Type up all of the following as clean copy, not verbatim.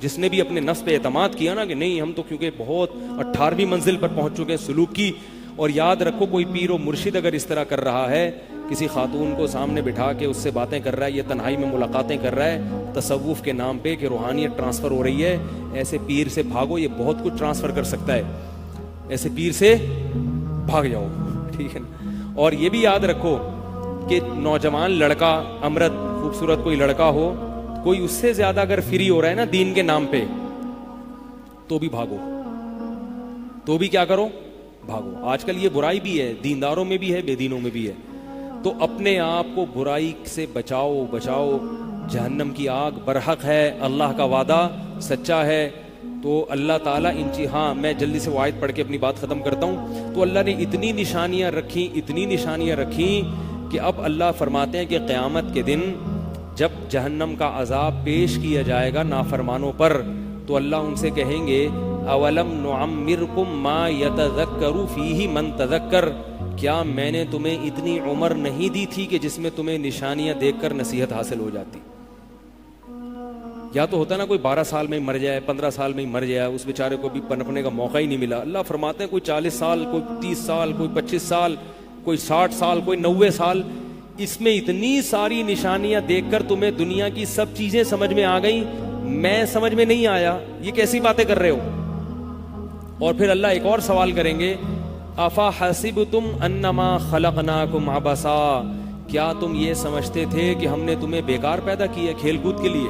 جس نے بھی اپنے نفس پہ اعتماد کیا نا کہ نہیں ہم تو کیونکہ بہت 18ویں منزل پر پہنچ چکے ہیں سلوک کی. اور یاد رکھو کوئی پیر و مرشد اگر اس طرح کر رہا ہے, کسی خاتون کو سامنے بٹھا کے اس سے باتیں کر رہا ہے, یہ تنہائی میں ملاقاتیں کر رہا ہے تصوف کے نام پہ کہ روحانیت ٹرانسفر ہو رہی ہے, ایسے پیر سے بھاگو, یہ بہت کچھ ٹرانسفر کر سکتا ہے, ایسے پیر سے بھاگ جاؤ, ٹھیک ہے نا. اور یہ بھی یاد رکھو کہ نوجوان لڑکا امرت خوبصورت کوئی لڑکا ہو, کوئی اس سے زیادہ اگر فری ہو رہا ہے نا دین کے نام پہ, تو بھی بھاگو, تو بھی کیا کرو, بھاگو. آج کل یہ برائی بھی ہے, دینداروں میں بھی ہے, بے دینوں میں بھی ہے. تو اپنے آپ کو برائی سے بچاؤ, بچاؤ. جہنم کی آگ برحق ہے, اللہ کا وعدہ سچا ہے. تو اللہ تعالیٰ ہاں میں جلدی سے وہ آیت پڑھ کے اپنی بات ختم کرتا ہوں. تو اللہ نے اتنی نشانیاں رکھیں کہ اب اللہ فرماتے ہیں کہ قیامت کے دن جب جہنم کا عذاب پیش کیا جائے گا نافرمانوں پر, تو اللہ ان سے کہیں گے اولم نعمرکم ما یتذکر فیہ من تذکر, کیا میں نے تمہیں اتنی عمر نہیں دی تھی کہ جس میں تمہیں نشانیاں دیکھ کر نصیحت حاصل ہو جاتی. یا تو ہوتا نا کوئی 12 سال میں مر جائے, 15 سال میں مر جائے, اس بیچارے کو بھی پنپنے کا موقع ہی نہیں ملا. اللہ فرماتے ہیں کوئی 40 سال, کوئی 30 سال, کوئی 25 سال, کوئی 60 سال, کوئی 90 سال, اس میں اتنی ساری نشانیاں دیکھ کر تمہیں دنیا کی سب چیزیں سمجھ میں آ گئیں, میں سمجھ میں نہیں آیا, یہ کیسی باتیں کر رہے ہو. اور پھر اللہ ایک اور سوال کریں گے, افا حسبتم انما خلقناکم عبثا, کیا تم یہ سمجھتے تھے کہ ہم نے تمہیں بیکار پیدا کیا, کھیل کود کے لیے,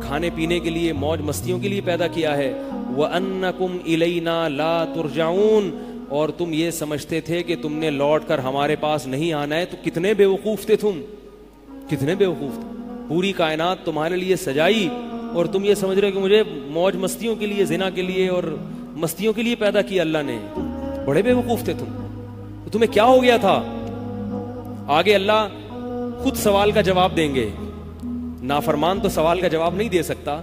کھانے پینے کے لیے, موج مستیوں کے لیے پیدا کیا ہے. وَأَنَّكُمْ إِلَيْنَا لَا تُرْجَعُونَ, اور تم یہ سمجھتے تھے کہ تم نے لوٹ کر ہمارے پاس نہیں آنا ہے. تو کتنے بیوقوف تھے تم, کتنے بیوقوف تھے. پوری کائنات تمہارے لیے سجائی اور تم یہ سمجھ رہے کہ مجھے موج مستیوں کے لیے, زنا کے لیے اور مستیوں کے لیے پیدا کیا اللہ نے. بڑے بیوقوف تھے تم. تمہیں کیا ہو گیا تھا؟ آگے اللہ خود سوال کا جواب دیں گے. نافرمان تو سوال کا جواب نہیں دے سکتا,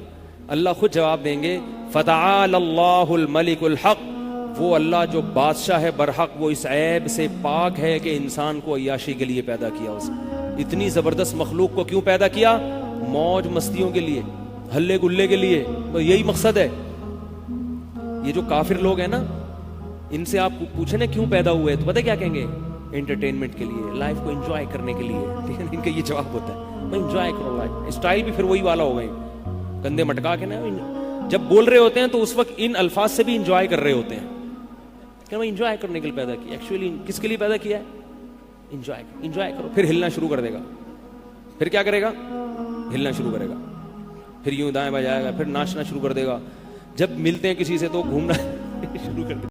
اللہ خود جواب دیں گے. فتعال اللہ الملک الحق, وہ اللہ جو بادشاہ ہے برحق, وہ اس عیب سے پاک ہے کہ انسان کو عیاشی کے لیے پیدا کیا. اس اتنی زبردست مخلوق کو کیوں پیدا کیا؟ موج مستیوں کے لیے, ہلے گلے کے لیے, تو یہی مقصد ہے. یہ جو کافر لوگ ہیں نا, ان سے آپ پوچھیں نا کیوں پیدا ہوئے, تو پتہ کیا کہیں گے؟ انٹرٹینمنٹ کے لیے, لائف کو انجوائے کرنے کے لیے. ٹھیک ہے, ان کا یہ جواب ہوتا ہے, انجوائے کرو لائف. اسٹائل بھی پھر وہی والا ہو گئے, کندھے مٹکا کے نا, جب بول رہے ہوتے ہیں تو اس وقت ان الفاظ سے بھی انجوائے کر رہے ہوتے ہیں کہ میں انجوائے کرنے کے لیے پیدا کیا. ایکچولی کس کے لیے پیدا کیا ہے؟ انجوائے کرو. پھر ہلنا شروع کر دے گا, پھر کیا کرے گا؟ ہلنا شروع کرے گا, پھر یوں دائیں بائیں جائے گا, پھر ناچنا شروع کر دے گا. جب ملتے ہیں کسی سے تو گھومنا شروع کر دے گا.